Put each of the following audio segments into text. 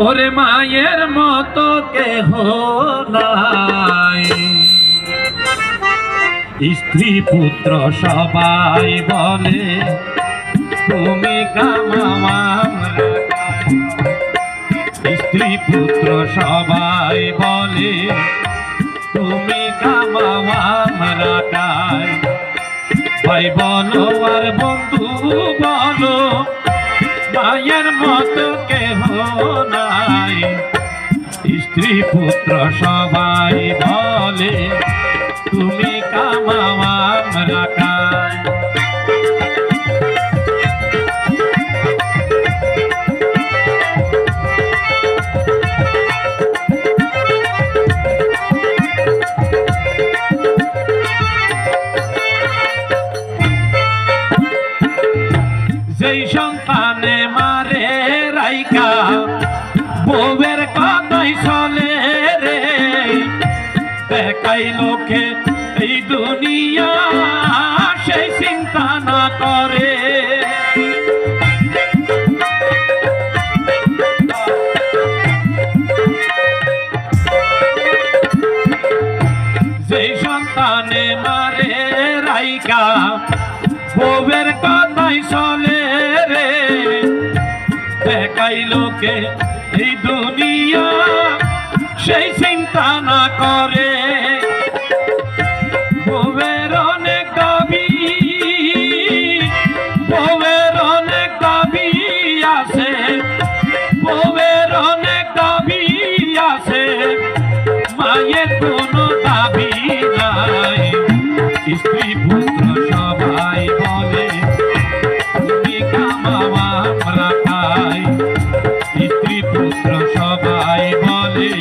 ওরে মায়ের মতো কেহ নাই, স্ত্রী পুত্র সবাই বলে তুমি কামাও আমরা খাই। স্ত্রী পুত্র সবাই বলে তুমি কামাও আমরা খাই। ভাই বলো আর বন্ধু বলো মায়ের মতো কেহ নাই, স্ত্রী পুত্র সবাই বলে তুমি কামাও আমরা খাই। যেই সন্তানে মারে রাইকা বউয়ের কথাই চলে রে, দেখাই লোকে এই দুনিয়া সেই চিন্তা না করে। যেই সন্তানে মারে রাইকা বউয়ের কথাই চলে রে, দেখাই লোকে এই দুনিয়া সেই চিন্তা না করে। বউয়ের অনেক দাবি, বউয়ের অনেক দাবি আছে, বউয়ের অনেক দাবি আছে, মায়ের কোনো দাবি নাই। স্ত্রী পুত্র সবাই বলে তুমি কামাও আমরা খাই। স্ত্রী পুত্র সবাই বলে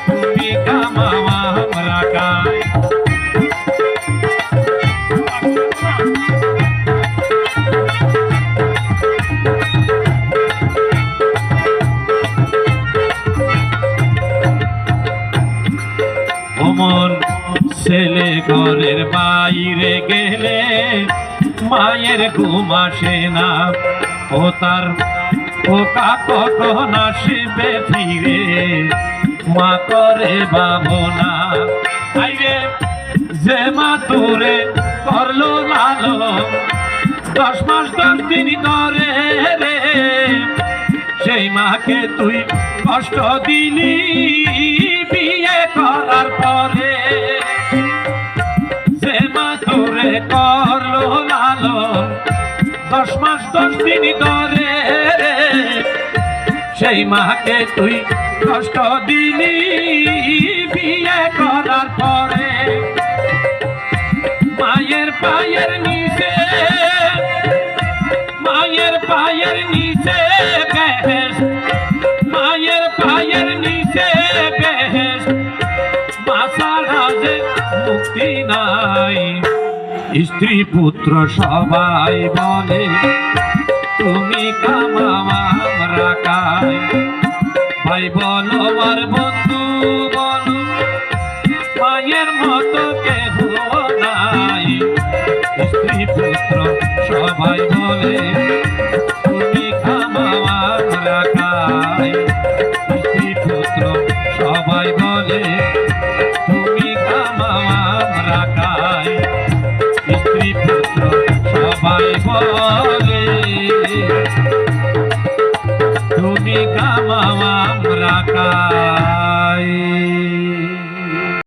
তুমি কামাও আমরা খাই। অমন ছেলে ঘরের বাইরে গেলে মায়ের ঘুম আসে না, ও তার পোকা কখন আসবে ফিরে মা করে ভাবনা। আইরে যে মা তোরে করলো লালন 10 মাস 10 দিন ধরে রে, সেই মাকে তুই কষ্ট দিলি বিয়ে করার পরে। যে মা তোরে করলো লালন 10 মাস 10 দিন ধরে, সেই মাকে তুই কষ্ট দিলি বিয়ে করার পরে। মায়ের পায়ের নিচে, মায়ের পায়ের নিচে বেহেশত, মায়ের পায়ের নিচে বেহেশত, মা ছাড়া যে মুক্তি নাই। স্ত্রী পুত্র সবাই বলে তুমি কামাও আমরা খাই। ভাই বলো আর বন্ধু বলো মায়ের মতো কেহ নাই, স্ত্রী পুত্র সবাই বলে তুমি কামাও আমরা খাই। স্ত্রী পুত্র সবাই বলে তুমি কামাও আমরা খাই। স্ত্রী পুত্র সবাই বলে তুমি কামাও আমরা খাই।